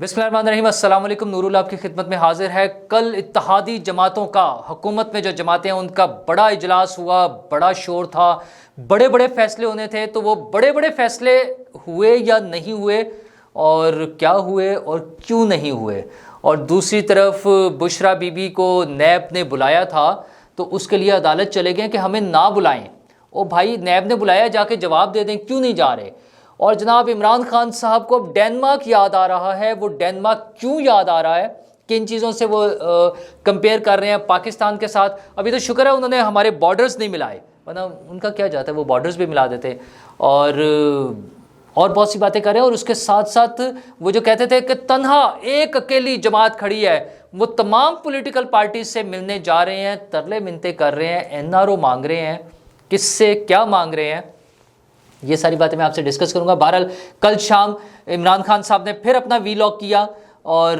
بسم اللہ الرحمن الرحیم، السلام علیکم۔ نور اللہ آپ کی خدمت میں حاضر ہے۔ کل اتحادی جماعتوں کا، حکومت میں جو جماعتیں ہیں ان کا بڑا اجلاس ہوا، بڑا شور تھا، بڑے بڑے فیصلے ہونے تھے۔ تو وہ بڑے بڑے فیصلے ہوئے یا نہیں ہوئے، اور کیا ہوئے اور کیوں نہیں ہوئے؟ اور دوسری طرف بشرا بی بی کو نیب نے بلایا تھا تو اس کے لیے عدالت چلے گئے کہ ہمیں نہ بلائیں۔ او بھائی، نیب نے بلایا، جا کے جواب دے دیں، کیوں نہیں جا رہے؟ اور جناب عمران خان صاحب کو اب ڈینمارک یاد آ رہا ہے۔ وہ ڈینمارک کیوں یاد آ رہا ہے؟ کن چیزوں سے وہ کمپیئر کر رہے ہیں پاکستان کے ساتھ؟ ابھی تو شکر ہے انہوں نے ہمارے بارڈرز نہیں ملائے، ورنہ ان کا کیا جاتا ہے، وہ بارڈرز بھی ملا دیتے۔ اور بہت سی باتیں کر رہے ہیں، اور اس کے ساتھ ساتھ وہ جو کہتے تھے کہ تنہا ایک اکیلی جماعت کھڑی ہے، وہ تمام پولیٹیکل پارٹیز سے ملنے جا رہے ہیں، ترلے منتیں کر رہے ہیں، این آر او مانگ رہے ہیں، کس سے کیا مانگ رہے ہیں، یہ ساری باتیں میں آپ سے ڈسکس کروں گا۔ بہرحال کل شام عمران خان صاحب نے پھر اپنا وی لاگ کیا، اور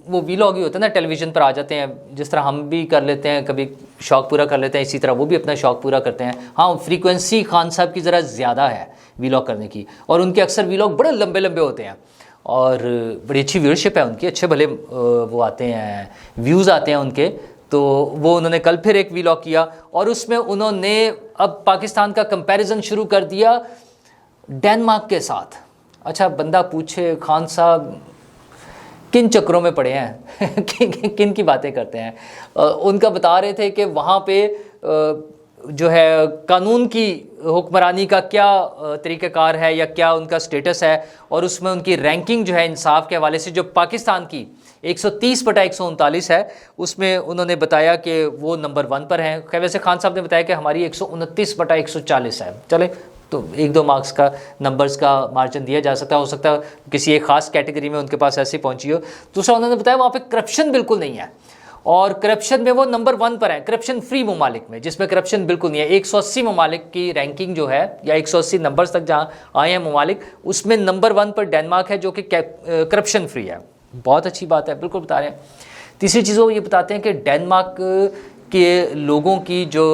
وہ وی لاگ ہی ہوتا ہے نا، ٹیلی ویژن پر آ جاتے ہیں، جس طرح ہم بھی کر لیتے ہیں، کبھی شوق پورا کر لیتے ہیں، اسی طرح وہ بھی اپنا شوق پورا کرتے ہیں۔ ہاں، فریکوینسی خان صاحب کی ذرا زیادہ ہے وی لاگ کرنے کی، اور ان کے اکثر وی لاگ بڑے لمبے لمبے ہوتے ہیں، اور بڑی اچھی ویورشپ ہے ان کی، اچھے بھلے وہ آتے ہیں، ویوز آتے ہیں ان کے۔ تو وہ انہوں نے کل پھر ایک وی لاگ کیا، اور اس میں انہوں نے اب پاکستان کا کمپیریزن شروع کر دیا ڈینمارک کے ساتھ۔ اچھا، بندہ پوچھے خان صاحب کن چکروں میں پڑے ہیں کن کی باتیں کرتے ہیں؟ ان کا بتا رہے تھے کہ وہاں پہ جو ہے قانون کی حکمرانی کا کیا طریقہ کار ہے، یا کیا ان کا سٹیٹس ہے، اور اس میں ان کی رینکنگ جو ہے انصاف کے حوالے سے، جو پاکستان کی 130/139 ہے، اس میں انہوں نے بتایا کہ وہ نمبر 1 پر ہیں۔ خیر ویسے خان صاحب نے بتایا کہ ہماری 129/140 ہے۔ چلے، تو 1-2 مارکس کا نمبرز کا مارجن دیا جا سکتا ہے، ہو سکتا ہے کسی ایک خاص کیٹیگری میں ان کے پاس ایسی پہنچی ہو۔ دوسرا انہوں نے بتایا وہاں پہ کرپشن بالکل نہیں ہے، اور کرپشن میں وہ نمبر 1 پر ہیں، کرپشن فری ممالک میں، جس میں کرپشن بالکل نہیں ہے۔ 180 ممالک کی رینکنگ جو ہے، یا 180 نمبرز تک جہاں آئے ہیں ممالک، اس میں نمبر 1 پر ڈینمارک ہے، جو کہ کرپشن فری ہے۔ بہت اچھی بات ہے، بالکل بتا رہے ہیں۔ تیسری چیز وہ یہ بتاتے ہیں کہ ڈینمارک کے لوگوں کی جو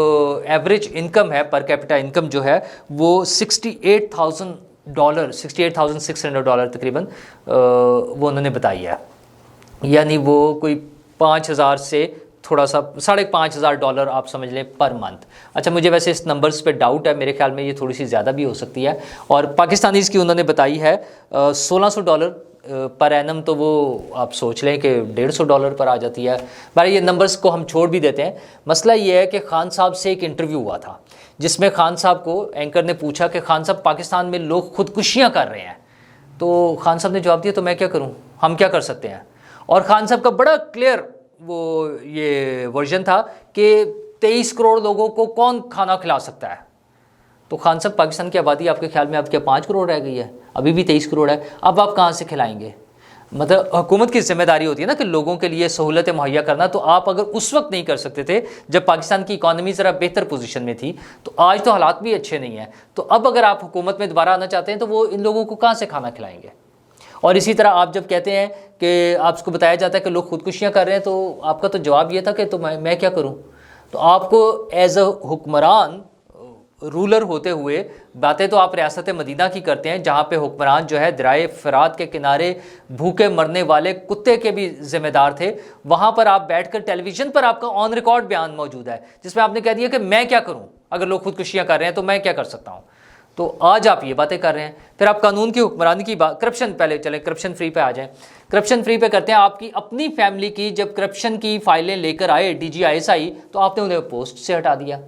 ایوریج انکم ہے، پر کیپٹا انکم جو ہے، وہ $68,000 $68,600 تقریباً وہ انہوں نے بتائی ہے، یعنی وہ کوئی 5,000 سے تھوڑا سا $5,500 آپ سمجھ لیں پر منتھ۔ اچھا، مجھے ویسے اس نمبرز پہ ڈاؤٹ ہے، میرے خیال میں یہ تھوڑی سی زیادہ بھی ہو سکتی ہے۔ اور پاکستانیز کی انہوں نے بتائی ہے $1,600 پر اینم، تو وہ آپ سوچ لیں کہ $150 پر آ جاتی ہے۔ بھائی یہ نمبرز کو ہم چھوڑ بھی دیتے ہیں۔ مسئلہ یہ ہے کہ خان صاحب سے ایک انٹرویو ہوا تھا، جس میں خان صاحب کو اینکر نے پوچھا کہ خان صاحب پاکستان میں لوگ خودکشیاں کر رہے ہیں، تو خان صاحب نے جواب دیا تو میں کیا کروں، ہم کیا کر سکتے ہیں؟ اور خان صاحب کا بڑا کلیئر وہ یہ ورژن تھا کہ 23 کروڑ لوگوں کو کون کھانا کھلا سکتا ہے؟ تو خان صاحب، پاکستان کی آبادی آپ کے خیال میں اب کیا 5 کروڑ رہ گئی ہے؟ ابھی بھی 23 کروڑ ہے، اب آپ کہاں سے کھلائیں گے؟ مطلب حکومت کی ذمہ داری ہوتی ہے نا کہ لوگوں کے لیے سہولتیں مہیا کرنا، تو آپ اگر اس وقت نہیں کر سکتے تھے جب پاکستان کی اکانومی ذرا بہتر پوزیشن میں تھی، تو آج تو حالات بھی اچھے نہیں ہیں، تو اب اگر آپ حکومت میں دوبارہ آنا چاہتے ہیں تو وہ ان لوگوں کو کہاں سے کھانا کھلائیں گے؟ اور اسی طرح آپ جب کہتے ہیں کہ آپ کو بتایا جاتا ہے کہ لوگ خودکشیاں کر رہے ہیں، تو آپ کا تو جواب یہ تھا کہ تو میں کیا کروں؟ تو آپ کو ایز اے حکمران، رولر ہوتے ہوئے، باتیں تو آپ ریاست مدینہ کی کرتے ہیں، جہاں پہ حکمران جو ہے درائے فرات کے کنارے بھوکے مرنے والے کتے کے بھی ذمہ دار تھے، وہاں پر آپ بیٹھ کر ٹیلی ویژن پر آپ کا آن ریکارڈ بیان موجود ہے، جس میں آپ نے کہہ دیا کہ میں کیا کروں، اگر لوگ خودکشیاں کر رہے ہیں تو میں کیا کر سکتا ہوں؟ تو آج آپ یہ باتیں کر رہے ہیں۔ پھر آپ قانون کی حکمرانی کی بات، کرپشن، پہلے چلیں کرپشن فری پہ آ جائیں۔ کرپشن فری پہ کرتے ہیں، آپ کی اپنی فیملی کی جب کرپشن کی فائلیں لے کر آئے DGISI، تو آپ نے انہیں پوسٹ سے ہٹا دیا۔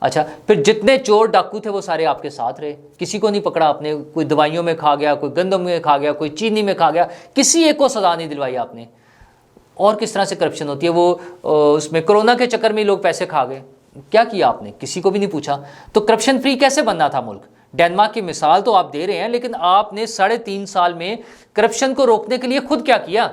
اچھا، پھر جتنے چور ڈاکو تھے وہ سارے آپ کے ساتھ رہے، کسی کو نہیں پکڑا آپ نے، کوئی دوائیوں میں کھا گیا، کوئی گندم میں کھا گیا، کوئی چینی میں کھا گیا، کسی ایک کو سزا نہیں دلوائی آپ نے۔ اور کس طرح سے کرپشن ہوتی ہے، وہ اس میں کرونا کے چکر میں لوگ پیسے کھا گئے، کیا کیا آپ نے؟ کسی کو بھی نہیں پوچھا۔ تو کرپشن فری کیسے بننا تھا ملک؟ ڈینمارک کی مثال تو آپ دے رہے ہیں، لیکن آپ نے 3.5 سال میں کرپشن کو روکنے کے لیے خود کیا کیا؟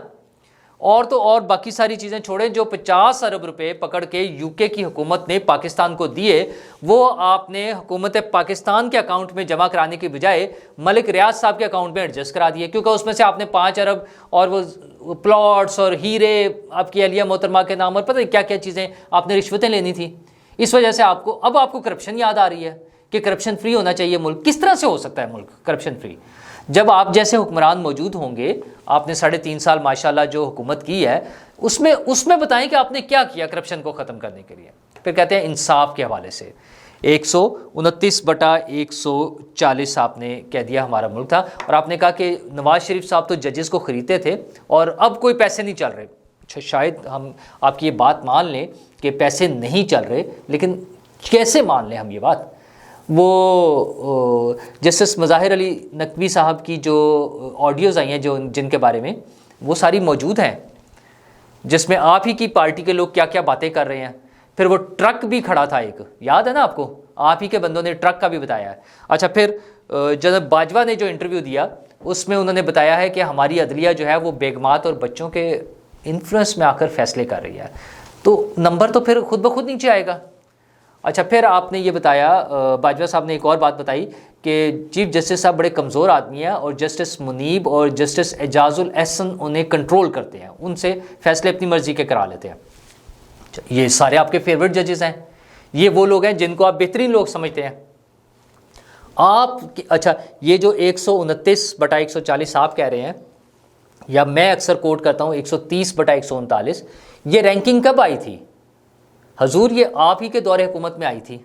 اور تو اور باقی ساری چیزیں چھوڑیں، جو 50 ارب روپے پکڑ کے UK کی حکومت نے پاکستان کو دیے، وہ آپ نے حکومت پاکستان کے اکاؤنٹ میں جمع کرانے کی بجائے ملک ریاض صاحب کے اکاؤنٹ میں ایڈجسٹ کرا دیے، کیونکہ اس میں سے آپ نے 5 ارب اور وہ پلاٹس اور ہیرے آپ کی اہلیہ محترمہ کے نام، اور پتہ نہیں کیا کیا چیزیں آپ نے رشوتیں لینی تھی۔ اس وجہ سے آپ کو کرپشن یاد آ رہی ہے کہ کرپشن فری ہونا چاہیے ملک۔ کس طرح سے ہو سکتا ہے ملک کرپشن فری؟ جب آپ جیسے حکمران موجود ہوں گے، آپ نے 3.5 سال ماشاءاللہ جو حکومت کی ہے، اس میں بتائیں کہ آپ نے کیا کیا کرپشن کو ختم کرنے کے لیے. پھر کہتے ہیں انصاف کے حوالے سے 129/140 آپ نے کہہ دیا ہمارا ملک تھا، اور آپ نے کہا کہ نواز شریف صاحب تو ججز کو خریدتے تھے اور اب کوئی پیسے نہیں چل رہے. اچھا، شاید ہم آپ کی یہ بات مان لیں کہ پیسے نہیں چل رہے، لیکن کیسے مان لیں ہم یہ بات؟ وہ جسٹس مظاہر علی نقوی صاحب کی جو آڈیوز آئی ہیں جن کے بارے میں، وہ ساری موجود ہیں، جس میں آپ ہی کی پارٹی کے لوگ کیا کیا باتیں کر رہے ہیں. پھر وہ ٹرک بھی کھڑا تھا ایک، یاد ہے نا آپ کو؟ آپ ہی کے بندوں نے ٹرک کا بھی بتایا ہے. اچھا، پھر جناب باجوہ نے جو انٹرویو دیا اس میں انہوں نے بتایا ہے کہ ہماری عدلیہ جو ہے وہ بیگمات اور بچوں کے انفلوئنس میں آ کر فیصلے کر رہی ہے. تو نمبر تو پھر خود بخود نیچے آئے گا. اچھا، پھر آپ نے یہ بتایا، باجوہ صاحب نے ایک اور بات بتائی کہ چیف جسٹس صاحب بڑے کمزور آدمی ہیں اور جسٹس منیب اور جسٹس اعجاز الاحسن انہیں کنٹرول کرتے ہیں، ان سے فیصلے اپنی مرضی کے کرا لیتے ہیں. یہ سارے آپ کے فیورٹ ججز ہیں، یہ وہ لوگ ہیں جن کو آپ بہترین لوگ سمجھتے ہیں آپ. اچھا، یہ جو 129/140 آپ کہہ رہے ہیں، یا میں اکثر کوٹ کرتا ہوں 130/139، یہ رینکنگ کب آئی تھی حضور؟ یہ آپ ہی کے دور حکومت میں آئی تھی.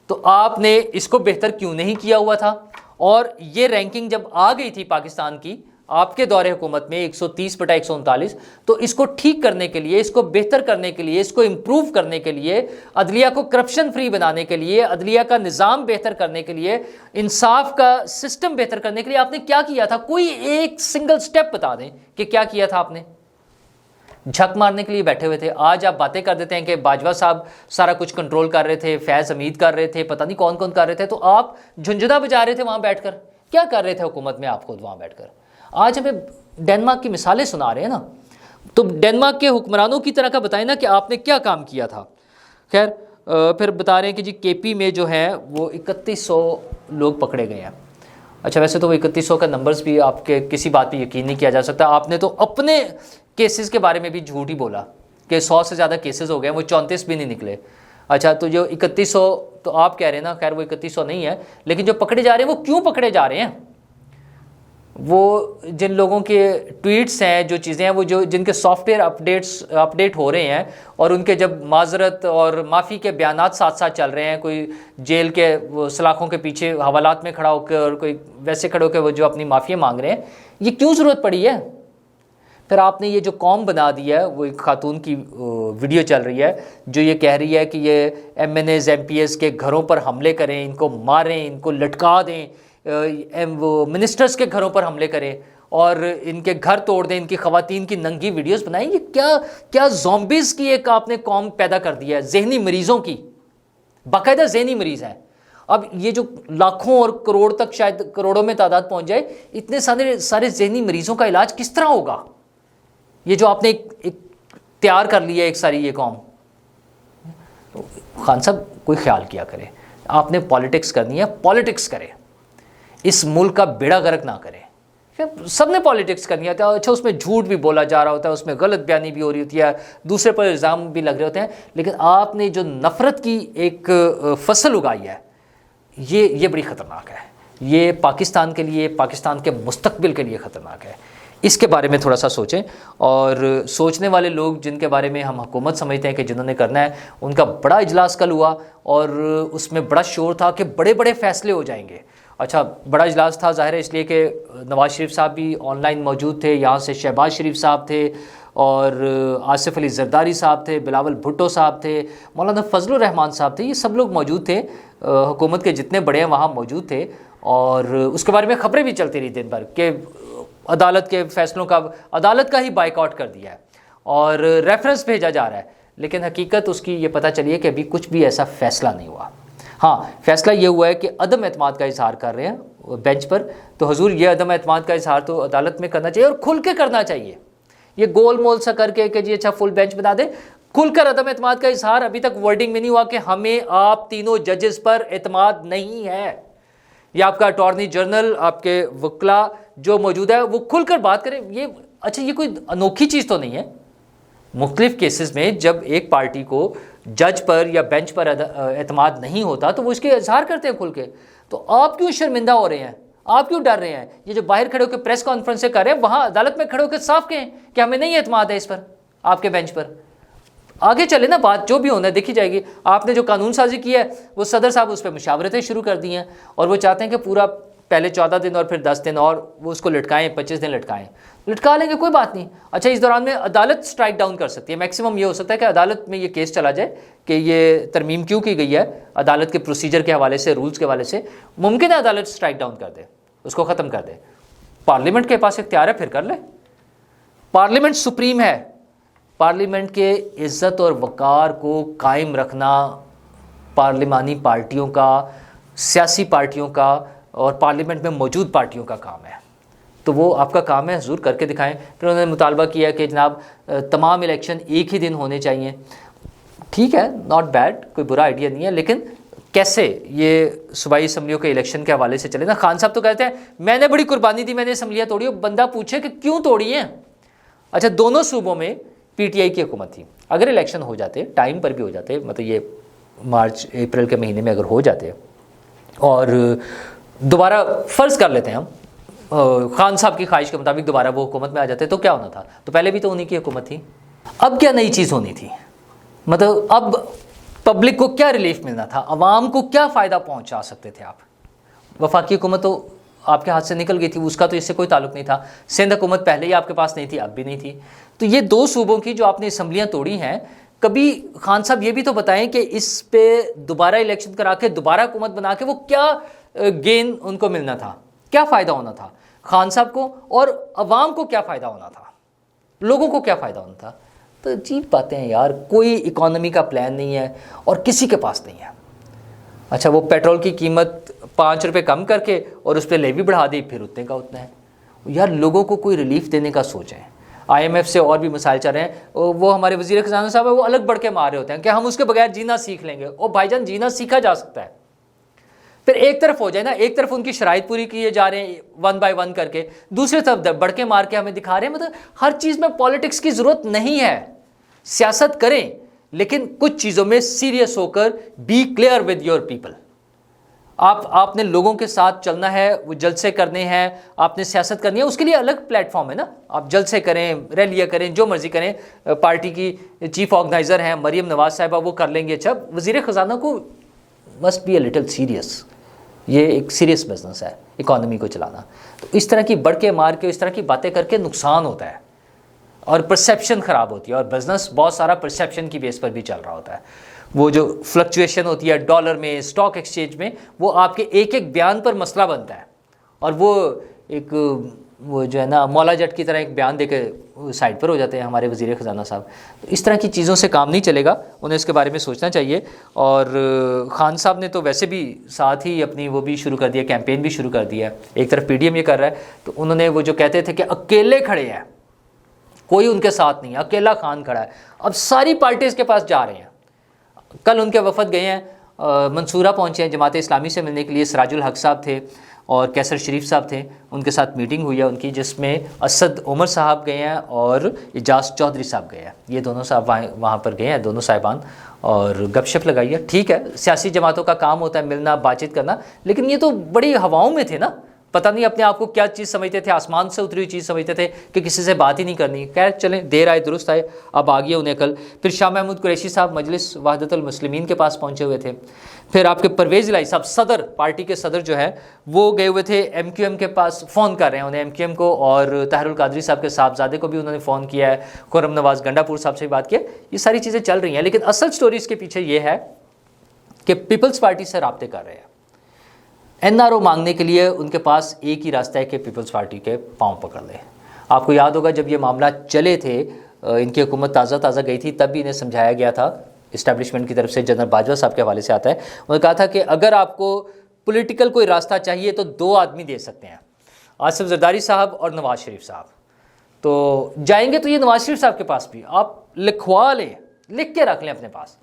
تو آپ نے اس کو بہتر کیوں نہیں کیا ہوا تھا؟ اور یہ رینکنگ جب آ گئی تھی پاکستان کی آپ کے دور حکومت میں 130/139، تو اس کو ٹھیک کرنے کے لیے، اس کو بہتر کرنے کے لیے، اس کو امپروو کرنے کے لیے، عدلیہ کو کرپشن فری بنانے کے لیے، عدلیہ کا نظام بہتر کرنے کے لیے، انصاف کا سسٹم بہتر کرنے کے لیے آپ نے کیا کیا تھا؟ کوئی ایک سنگل سٹیپ بتا دیں کہ کیا کیا تھا آپ نے. جھک مارنے کے لیے بیٹھے ہوئے تھے. آج آپ باتیں کر دیتے ہیں کہ باجوہ صاحب سارا کچھ کنٹرول کر رہے تھے، فیض حمید کر رہے تھے، پتہ نہیں کون کون کر رہے تھے. تو آپ جھنجھنا بجا رہے تھے وہاں بیٹھ کر. کیا کر رہے تھے حکومت میں آپ خود وہاں بیٹھ کر؟ آج ہمیں ڈنمارک کی مثالیں سنا رہے ہیں نا، تو ڈنمارک کے حکمرانوں کی طرح کا بتائیں نا کہ آپ نے کیا کام کیا تھا. خیر، پھر بتا رہے ہیں کہ جی کے پی میں جو ہے وہ 3100 لوگ پکڑے گئے ہیں. اچھا، ویسے تو وہ 3100 کا نمبرز بھی آپ کے کسی بات پہ یقین نہیں کیا جا سکتا. آپ نے تو اپنے کیسز کے بارے میں بھی جھوٹ ہی بولا کہ 100 سے زیادہ کیسز ہو گئے، وہ 34 بھی نہیں نکلے. اچھا، تو جو 3100 تو آپ کہہ رہے ہیں نا، خیر وہ 3100 نہیں ہے، لیکن جو پکڑے جا رہے ہیں وہ کیوں پکڑے جا رہے ہیں؟ وہ جن لوگوں کے ٹویٹس ہیں، جو چیزیں ہیں، وہ جن کے سافٹ ویئر اپڈیٹ ہو رہے ہیں، اور ان کے جب معذرت اور معافی کے بیانات ساتھ ساتھ چل رہے ہیں، کوئی جیل کے سلاخوں کے پیچھے حوالات میں کھڑا ہو کے اور کوئی ویسے کھڑے ہو کے وہ جو اپنی معافی مانگ رہے ہیں، یہ کیوں ضرورت پڑی ہے؟ پھر آپ نے یہ جو قوم بنا دی ہے، وہ ایک خاتون کی ویڈیو چل رہی ہے جو یہ کہہ رہی ہے کہ یہ M N As M P As کے گھروں پر حملے کریں، ان کو ماریں، ان کو لٹکا دیں، وہ منسٹرز کے گھروں پر حملے کریں اور ان کے گھر توڑ دیں، ان کی خواتین کی ننگی ویڈیوز بنائیں. یہ کیا زومبیز کی ایک آپ نے قوم پیدا کر دی ہے، ذہنی مریضوں کی، باقاعدہ ذہنی مریض ہیں. اب یہ جو لاکھوں اور کروڑ تک، شاید کروڑوں میں تعداد پہنچ جائے، اتنے سارے ذہنی مریضوں کا علاج کس طرح ہوگا؟ یہ جو آپ نے ایک تیار کر لیا ایک ساری یہ قوم. خان صاحب کوئی خیال کیا کرے، آپ نے پالیٹکس کرنی ہے، پالیٹکس کرے، اس ملک کا بیڑا غرق نہ کرے. سب نے پالیٹکس کرنی ہے. اچھا، اس میں جھوٹ بھی بولا جا رہا ہوتا ہے، اس میں غلط بیانی بھی ہو رہی ہوتی ہے، دوسرے پر الزام بھی لگ رہے ہوتے ہیں، لیکن آپ نے جو نفرت کی ایک فصل اگائی ہے، یہ بڑی خطرناک ہے. یہ پاکستان کے لیے، پاکستان کے مستقبل کے لیے خطرناک ہے. اس کے بارے میں تھوڑا سا سوچیں. اور سوچنے والے لوگ جن کے بارے میں ہم حکومت سمجھتے ہیں کہ جنہوں نے کرنا ہے، ان کا بڑا اجلاس کل ہوا اور اس میں بڑا شور تھا کہ بڑے بڑے فیصلے ہو جائیں گے. اچھا، بڑا اجلاس تھا ظاہر ہے اس لیے کہ نواز شریف صاحب بھی آن لائن موجود تھے، یہاں سے شہباز شریف صاحب تھے اور آصف علی زرداری صاحب تھے، بلاول بھٹو صاحب تھے، مولانا فضل الرحمان صاحب تھے. یہ سب لوگ موجود تھے، حکومت کے جتنے بڑے ہیں وہاں موجود تھے. اور اس کے بارے میں خبریں بھی چلتی رہی دن بھر کہ عدالت کے فیصلوں کا، عدالت کا ہی بائیکاٹ کر دیا ہے اور ریفرنس بھیجا جا رہا ہے. لیکن حقیقت اس کی یہ پتہ چلی ہے کہ ابھی کچھ بھی ایسا فیصلہ نہیں ہوا. ہاں، فیصلہ یہ ہوا ہے کہ عدم اعتماد کا اظہار کر رہے ہیں بینچ پر. تو حضور یہ عدم اعتماد کا اظہار تو عدالت میں کرنا چاہیے اور کھل کے کرنا چاہیے. یہ گول مول سا کر کے کہ جی اچھا فل بینچ بنا دیں، کھل کر عدم اعتماد کا اظہار. ابھی تک ورڈنگ میں نہیں ہوا کہ ہمیں آپ تینوں ججز پر اعتماد نہیں ہے. یہ آپ کا اٹارنی جنرل، آپ کے وکلا جو موجود ہے، وہ کھل کر بات کریں. یہ اچھا، یہ کوئی انوکھی چیز تو نہیں ہے. مختلف کیسز میں جب ایک پارٹی کو جج پر یا بینچ پر اعتماد نہیں ہوتا تو وہ اس کے اظہار کرتے ہیں کھل کے. تو آپ کیوں شرمندہ ہو رہے ہیں؟ آپ کیوں ڈر رہے ہیں؟ یہ جو باہر کھڑے ہو کے پریس کانفرنس سے کر رہے ہیں، وہاں عدالت میں کھڑے ہو کے صاف کہیں کہ ہمیں نہیں اعتماد ہے اس پر، آپ کے بینچ پر۔ آگے چلے نا، بات جو بھی ہونا ہے دیکھی جائے گی۔ آپ نے جو قانون سازی کی ہے وہ صدر صاحب اس پہ مشاورتیں شروع کر دی ہیں، اور وہ چاہتے ہیں کہ پورا پہلے 14 دن اور پھر 10 دن اور وہ اس کو لٹکائیں، 25 دن لٹکائیں۔ لٹکا لیں گے، کوئی بات نہیں۔ اچھا، اس دوران میں عدالت سٹرائک ڈاؤن کر سکتی ہے، میکسیمم یہ ہو سکتا ہے کہ عدالت میں یہ کیس چلا جائے کہ یہ ترمیم کیوں کی گئی ہے، عدالت کے پروسیجر کے حوالے سے، رولز کے حوالے سے ممکن ہے عدالت سٹرائک ڈاؤن کر دے، اس کو ختم کر دے۔ پارلیمنٹ کے پاس اختیار ہے، پھر کر لے۔ پارلیمنٹ سپریم ہے۔ پارلیمنٹ کے عزت اور وقار کو قائم رکھنا پارلیمانی پارٹیوں کا، سیاسی پارٹیوں کا اور پارلیمنٹ میں موجود پارٹیوں کا کام ہے، تو وہ آپ کا کام ہے، حضور کر کے دکھائیں۔ پھر انہوں نے مطالبہ کیا کہ جناب تمام الیکشن ایک ہی دن ہونے چاہیے۔ ٹھیک ہے، ناٹ بیڈ، کوئی برا آئیڈیا نہیں ہے، لیکن کیسے یہ صوبائی اسمبلیوں کے الیکشن کے حوالے سے چلے نا؟ خان صاحب تو کہتے ہیں میں نے بڑی قربانی دی، میں نے اسمبلیاں توڑی۔ بندہ پوچھے کہ کیوں توڑی ہیں؟ اچھا، دونوں صوبوں میں پی ٹی آئی کی حکومت تھی، اگر الیکشن ہو جاتے، ٹائم پر بھی ہو جاتے، مطلب یہ مارچ اپریل کے مہینے میں اگر ہو جاتے اور دوبارہ فرض کر لیتے ہیں ہم خان صاحب کی خواہش کے مطابق دوبارہ وہ حکومت میں آ جاتے، تو کیا ہونا تھا؟ تو پہلے بھی تو انہی کی حکومت تھی۔ اب کیا نئی چیز ہونی تھی؟ مطلب اب پبلک کو کیا ریلیف ملنا تھا؟ عوام کو کیا فائدہ پہنچا سکتے تھے آپ؟ وفاقی حکومت تو آپ کے ہاتھ سے نکل گئی تھی، اس کا تو اس سے کوئی تعلق نہیں تھا۔ سندھ حکومت پہلے ہی آپ کے پاس نہیں تھی، اب بھی نہیں تھی۔ تو یہ دو صوبوں کی جو آپ نے اسمبلیاں توڑی ہیں، کبھی خان صاحب یہ بھی تو بتائیں کہ اس پہ دوبارہ الیکشن کرا کے دوبارہ حکومت بنا کے وہ کیا گین ان کو ملنا تھا، کیا فائدہ ہونا تھا خان صاحب کو، اور عوام کو کیا فائدہ ہونا تھا، لوگوں کو کیا فائدہ ہونا تھا؟ تو عجیب باتیں ہیں یار، کوئی اکانومی کا پلان نہیں ہے اور کسی کے پاس نہیں ہے۔ اچھا، وہ پیٹرول کی قیمت 5 روپے کم کر کے اور اس پہ لیوی بڑھا دی، پھر اتنے کا اتنا ہے۔ یار لوگوں کو کوئی ریلیف دینے کا سوچیں۔ آئی ایم ایف سے اور بھی مسائل چل رہے ہیں، وہ ہمارے وزیر خزانہ صاحب ہیں، وہ الگ بڑھ کے مار رہے ہوتے ہیں کہ ہم اس کے بغیر جینا سیکھ لیں گے۔ او بھائی جان، جینا سیکھا جا سکتا ہے، پھر ایک طرف ہو جائے نا، ایک طرف ان کی شرائط پوری کیے جا رہے ہیں 1 بائی 1 کر کے، دوسری طرف بڑھ کے مار کے ہمیں دکھا رہے ہیں۔ مطلب ہر چیز میں پالیٹکس کی ضرورت نہیں ہے، سیاست کریں لیکن کچھ چیزوں میں سیریس ہو کر be clear with your people. آپ نے لوگوں کے ساتھ چلنا ہے، وہ جلسے کرنے ہیں، آپ نے سیاست کرنی ہے، اس کے لیے الگ پلیٹ فارم ہے نا۔ آپ جلسے کریں، ریلیاں کریں، جو مرضی کریں۔ پارٹی کی چیف آرگنائزر ہیں مریم نواز صاحبہ، وہ کر لیں گے۔ اچھا، وزیر خزانہ کو must be a little serious, یہ ایک سیریس بزنس ہے اکانومی کو چلانا۔ تو اس طرح کی بڑھ کے مار کے، اس طرح کی باتیں کر کے نقصان ہوتا ہے اور پرسیپشن خراب ہوتی ہے، اور بزنس بہت سارا پرسیپشن کی بیس پر بھی چل رہا ہوتا ہے۔ وہ جو فلکچویشن ہوتی ہے ڈالر میں، اسٹاک ایکسچینج میں، وہ آپ کے ایک ایک بیان پر مسئلہ بنتا ہے، اور وہ جو ہے نا مولا جٹ کی طرح ایک بیان دے کے سائڈ پر ہو جاتے ہیں ہمارے وزیر خزانہ صاحب۔ تو اس طرح کی چیزوں سے کام نہیں چلے گا، انہیں اس کے بارے میں سوچنا چاہیے۔ اور خان صاحب نے تو ویسے بھی ساتھ ہی اپنی وہ بھی شروع کر دیا، کیمپین بھی شروع کر دیا ہے۔ ایک طرف پی ڈی ایم یہ کر رہا ہے، تو انہوں نے وہ جو کہتے تھے کہ اکیلے کھڑے ہیں، کوئی ان کے ساتھ نہیں، اکیلا خان کھڑا ہے، اب ساری پارٹیز کے پاس جا رہے ہیں۔ کل ان کے وفد گئے ہیں، منصورہ پہنچے ہیں جماعت اسلامی سے ملنے کے لیے۔ سراج الحق صاحب تھے اور کیسر شریف صاحب تھے، ان کے ساتھ میٹنگ ہوئی ہے ان کی، جس میں اسد عمر صاحب گئے ہیں اور اجاز چودھری صاحب گئے ہیں۔ یہ دونوں صاحب وہاں پر گئے ہیں، دونوں صاحبان، اور گپ شپ لگائی ہے۔ ٹھیک ہے، سیاسی جماعتوں کا کام ہوتا ہے ملنا، بات چیت کرنا، لیکن یہ تو بڑی ہواؤں میں تھے نا، پتہ نہیں اپنے آپ کو کیا چیز سمجھتے تھے، آسمان سے اتری ہوئی چیز سمجھتے تھے کہ کسی سے بات ہی نہیں کرنی۔ خیر چلیں، دیر آئے درست آئے، اب آ گیا انہیں کل۔ پھر شاہ محمود قریشی صاحب مجلس وحدت المسلمین کے پاس پہنچے ہوئے تھے۔ پھر آپ کے پرویز الہی صاحب، صدر پارٹی کے صدر جو ہے، وہ گئے ہوئے تھے ایم کیو ایم کے پاس، فون کر رہے ہیں انہیں، ایم کیو ایم کو، اور طاہر القادری صاحب کے صاحبزادے کو بھی انہوں نے فون کیا ہے، خرم نواز گنڈا پور صاحب سے بھی بات کی ہے۔ یہ ساری چیزیں چل رہی ہیں، لیکن اصل سٹوری اس کے پیچھے یہ ہے کہ پیپلز پارٹی سے رابطے کر رہے ہیں۔ این آر او مانگنے کے لیے ان کے پاس ایک ہی راستہ ہے کہ پیپلز پارٹی کے پاؤں پکڑ لیں۔ آپ کو یاد ہوگا جب یہ معاملہ چلے تھے، ان کی حکومت تازہ گئی تھی، تب بھی انہیں سمجھایا گیا تھا اسٹیبلشمنٹ کی طرف سے، جنرل باجوہ صاحب کے حوالے سے آتا ہے، انہوں نے کہا تھا کہ اگر آپ کو پولیٹیکل کوئی راستہ چاہیے تو 2 آدمی دے سکتے ہیں، آصف زرداری صاحب اور نواز شریف صاحب۔ تو جائیں گے تو یہ نواز شریف صاحب کے پاس بھی آپ لکھوا لیں، لکھ کے رکھ لیں اپنے پاس۔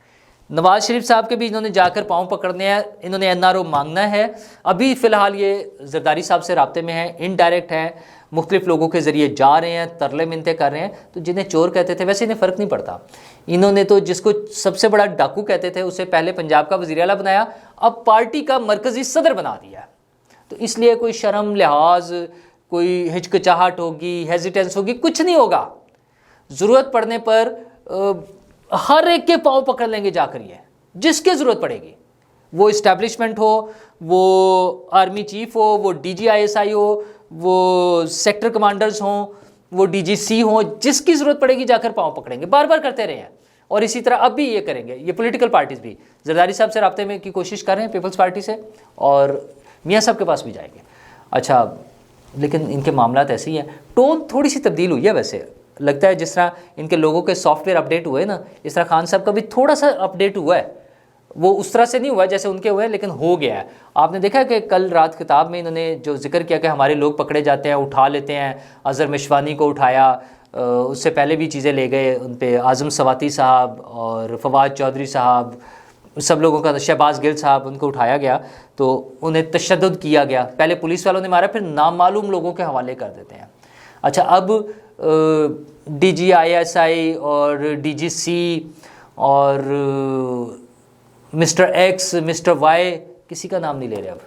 نواز شریف صاحب کے بھی انہوں نے جا کر پاؤں پکڑنے ہیں، انہوں نے این آر او مانگنا ہے۔ ابھی فی الحال یہ زرداری صاحب سے رابطے میں ہیں، انڈائریکٹ ہیں، مختلف لوگوں کے ذریعے جا رہے ہیں، ترلے منتیں کر رہے ہیں۔ تو جنہیں چور کہتے تھے، ویسے انہیں فرق نہیں پڑتا، انہوں نے تو جس کو سب سے بڑا ڈاکو کہتے تھے اسے پہلے پنجاب کا وزیر اعلیٰ بنایا، اب پارٹی کا مرکزی صدر بنا دیا ہے۔ تو تو اس لیے کوئی شرم لحاظ، کوئی ہچکچاہٹ ہوگی، ہیزیٹنس ہوگی، کچھ نہیں ہوگا. ضرورت پڑنے پر ہر ایک کے پاؤں پکڑ لیں گے جا کر، یہ جس کی ضرورت پڑے گی، وہ اسٹیبلشمنٹ ہو، وہ آرمی چیف ہو، وہ D G I S I ہو، وہ سیکٹر کمانڈرز ہوں، وہ ڈی جی سی ہوں، جس کی ضرورت پڑے گی جا کر پاؤں پکڑیں گے. بار بار کرتے رہے ہیں اور اسی طرح اب بھی یہ کریں گے. یہ پولیٹیکل پارٹیز بھی زرداری صاحب سے رابطے میں کی کوشش کر رہے ہیں، پیپلز پارٹی سے، اور میاں صاحب کے پاس بھی جائیں گے. اچھا، لیکن ان کے معاملات ایسے ہی ہیں. ٹون تھوڑی سی تبدیل ہوئی ہے ویسے، لگتا ہے جس طرح ان کے لوگوں کے سافٹ ویئر اپڈیٹ ہوئے نا، اس طرح خان صاحب کا بھی تھوڑا سا اپڈیٹ ہوا ہے. وہ اس طرح سے نہیں ہوا جیسے ان کے ہوئے، لیکن ہو گیا ہے. آپ نے دیکھا کہ کل رات خطاب میں انہوں نے جو ذکر کیا کہ ہمارے لوگ پکڑے جاتے ہیں، اٹھا لیتے ہیں. اظہر مشوانی کو اٹھایا، اس سے پہلے بھی چیزیں لے گئے ان پہ، اعظم سواتی صاحب اور فواد چودھری صاحب، سب لوگوں کا، شہباز گل صاحب، ان کو اٹھایا گیا تو انہیں تشدد کیا گیا. پہلے پولیس والوں نے مارا، پھر نامعلوم لوگوں کے حوالے کر دیتے ہیں. اچھا، اب D G I S I اور ڈی جی سی اور مسٹر ایکس، مسٹر وائی، کسی کا نام نہیں لے رہے اب،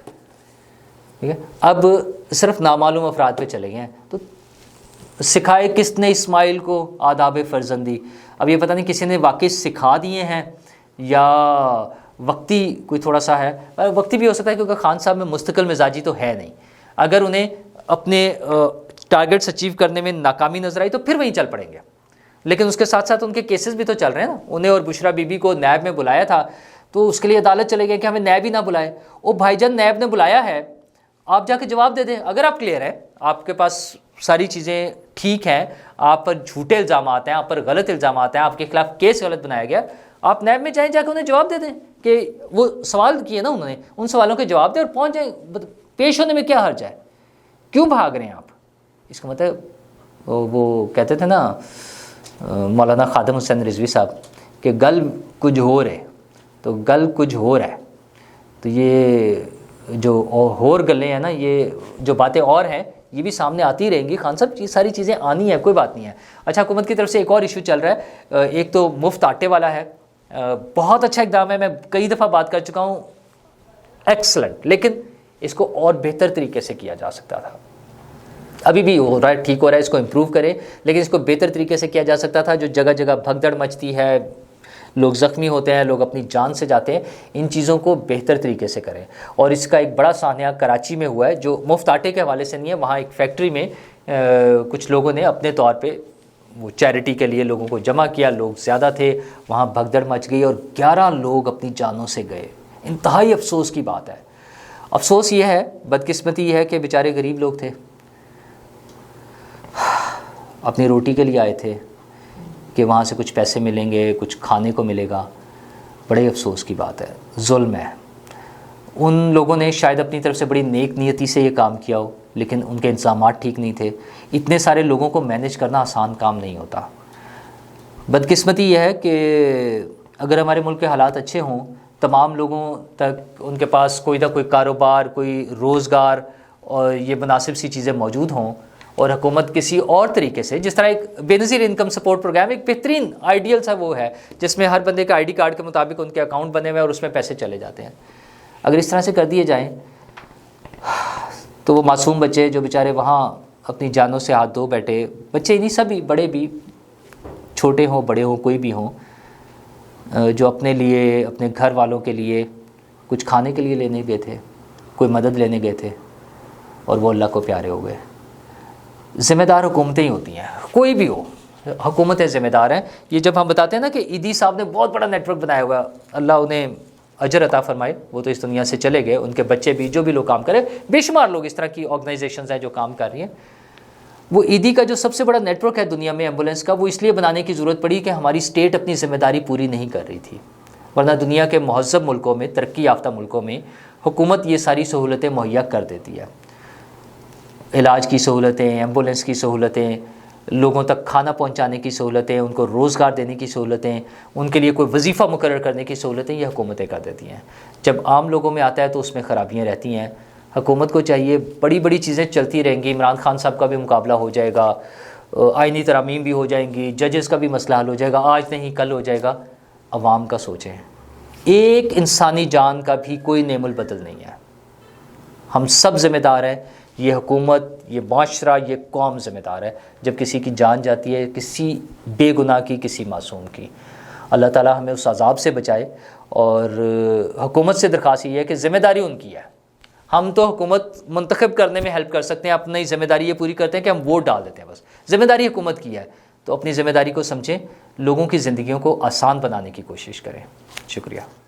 ٹھیک ہے، اب صرف نامعلوم افراد پہ چلے گئے ہیں. تو سکھائے کس نے اسماعیل کو آداب فرزندی؟ اب یہ پتہ نہیں کسی نے واقعی سکھا دیے ہیں یا وقتی کوئی تھوڑا سا ہے. وقتی بھی ہو سکتا ہے کیونکہ خان صاحب میں مستقل مزاجی تو ہے نہیں. اگر انہیں اپنے ٹارگٹس اچیو کرنے میں ناکامی نظر آئی تو پھر وہیں چل پڑیں گے. لیکن اس کے ساتھ ساتھ ان کے کیسز بھی تو چل رہے ہیں نا. انہیں اور بشرا بی بی کو نیب میں بلایا تھا تو اس کے لیے عدالت چلے گئے کہ ہمیں نیب ہی نہ بلائے. او بھائی جان، نیب نے بلایا ہے، آپ جا کے جواب دے دیں. اگر آپ کلیئر ہیں، آپ کے پاس ساری چیزیں ٹھیک ہیں، آپ پر جھوٹے الزامات ہیں، آپ پر غلط الزامات ہیں، آپ کے خلاف کیس غلط بنایا گیا، آپ نیب میں جائیں، جا کے انہیں جواب دے دیں کہ وہ سوال کیے نا انہوں نے، ان سوالوں کے جواب دیں اور پہنچ جائیں. پیش ہونے میں کیا حرج ہے؟ کیوں بھاگ رہے ہیں آپ؟ اس کا مطلب وہ کہتے تھے نا مولانا خادم حسین رضوی صاحب کہ گل کچھ ہو رہے، تو گل کچھ ہو رہا ہے. تو یہ جو اور گلیں ہیں نا، یہ جو باتیں اور ہیں، یہ بھی سامنے آتی رہیں گی. خان صاحب یہ ساری چیزیں آنی ہیں، کوئی بات نہیں ہے. اچھا، حکومت کی طرف سے ایک اور ایشو چل رہا ہے. ایک تو مفت آٹے والا ہے، بہت اچھا اقدام ہے، میں کئی دفعہ بات کر چکا ہوں، ایکسلنٹ، لیکن اس کو اور بہتر طریقے سے کیا جا سکتا تھا. ابھی بھی ہو رہا ہے، ٹھیک ہو رہا ہے، اس کو امپروو کریں، لیکن اس کو بہتر طریقے سے کیا جا سکتا تھا. جو جگہ جگہ بھگدڑ مچتی ہے، لوگ زخمی ہوتے ہیں، لوگ اپنی جان سے جاتے ہیں، ان چیزوں کو بہتر طریقے سے کریں. اور اس کا ایک بڑا سانحہ کراچی میں ہوا ہے، جو مفت آٹے کے حوالے سے نہیں ہے. وہاں ایک فیکٹری میں کچھ لوگوں نے اپنے طور پہ وہ چیریٹی کے لیے لوگوں کو جمع کیا، لوگ زیادہ تھے، وہاں بھگدڑ مچ گئی اور 11 لوگ اپنی جانوں سے گئے. انتہائی افسوس کی بات ہے. افسوس یہ ہے، بدقسمتی یہ ہے کہ بیچارے غریب لوگ تھے، اپنی روٹی کے لیے آئے تھے کہ وہاں سے کچھ پیسے ملیں گے، کچھ کھانے کو ملے گا. بڑے افسوس کی بات ہے، ظلم ہے. ان لوگوں نے شاید اپنی طرف سے بڑی نیک نیتی سے یہ کام کیا ہو، لیکن ان کے انتظامات ٹھیک نہیں تھے. اتنے سارے لوگوں کو مینیج کرنا آسان کام نہیں ہوتا. بدقسمتی یہ ہے کہ اگر ہمارے ملک کے حالات اچھے ہوں، تمام لوگوں تک ان کے پاس کوئی نہ کوئی کاروبار، کوئی روزگار اور یہ مناسب سی چیزیں موجود ہوں، اور حکومت کسی اور طریقے سے، جس طرح ایک بے نظیر انکم سپورٹ پروگرام ایک بہترین آئیڈیل سا وہ ہے، جس میں ہر بندے کا آئی ڈی کارڈ کے مطابق ان کے اکاؤنٹ بنے ہوئے ہیں اور اس میں پیسے چلے جاتے ہیں. اگر اس طرح سے کر دیے جائیں تو وہ معصوم بچے جو بیچارے وہاں اپنی جانوں سے ہاتھ دھو بیٹھے، بچے ہی نہیں، سبھی، بڑے بھی، چھوٹے ہوں بڑے ہوں کوئی بھی ہوں، جو اپنے لیے، اپنے گھر والوں کے لیے کچھ کھانے کے لیے لینے گئے تھے، کوئی مدد لینے گئے تھے، اور وہ اللہ کو پیارے ہو گئے. ذمہ دار حکومتیں ہی ہوتی ہیں، کوئی بھی ہو، حکومتیں ذمہ دار ہیں. یہ جب ہم بتاتے ہیں نا کہ ایدی صاحب نے بہت بڑا نیٹ ورک بنایا ہوا، اللہ انہیں اجر عطا فرمائے، وہ تو اس دنیا سے چلے گئے، ان کے بچے بھی، جو بھی لوگ کام کرے، بے شمار لوگ اس طرح کی آرگنائزیشنز ہیں جو کام کر رہی ہیں. وہ ایدی کا جو سب سے بڑا نیٹ ورک ہے دنیا میں ایمبولینس کا، وہ اس لیے بنانے کی ضرورت پڑی کہ ہماری اسٹیٹ اپنی ذمہ داری پوری نہیں کر رہی تھی. ورنہ دنیا کے مہذب ملکوں میں، ترقی یافتہ ملکوں میں، حکومت یہ ساری سہولتیں مہیا کر دیتی ہے. علاج کی سہولتیں، ایمبولینس کی سہولتیں، لوگوں تک کھانا پہنچانے کی سہولتیں، ان کو روزگار دینے کی سہولتیں، ان کے لیے کوئی وظیفہ مقرر کرنے کی سہولتیں، یہ حکومتیں کر دیتی ہیں. جب عام لوگوں میں آتا ہے تو اس میں خرابیاں رہتی ہیں. حکومت کو چاہیے، بڑی بڑی چیزیں چلتی رہیں گی، عمران خان صاحب کا بھی مقابلہ ہو جائے گا، آئینی ترامیم بھی ہو جائیں گی، ججز کا بھی مسئلہ حل ہو جائے گا، آج نہیں کل ہو جائے گا. عوام کا سوچیں، ایک انسانی جان کا بھی کوئی نعم البدل نہیں ہے. ہم سب ذمہ دار ہیں، یہ حکومت، یہ معاشرہ، یہ قوم ذمہ دار ہے جب کسی کی جان جاتی ہے، کسی بے گناہ کی، کسی معصوم کی۔ اللہ تعالیٰ ہمیں اس عذاب سے بچائے۔ اور حکومت سے درخواست یہ ہے کہ ذمہ داری ان کی ہے، ہم تو حکومت منتخب کرنے میں ہیلپ کر سکتے ہیں، اپنی ذمہ داری یہ پوری کرتے ہیں کہ ہم ووٹ ڈال دیتے ہیں، بس ذمہ داری حکومت کی ہے، تو اپنی ذمہ داری کو سمجھیں، لوگوں کی زندگیوں کو آسان بنانے کی کوشش کریں۔ شکریہ۔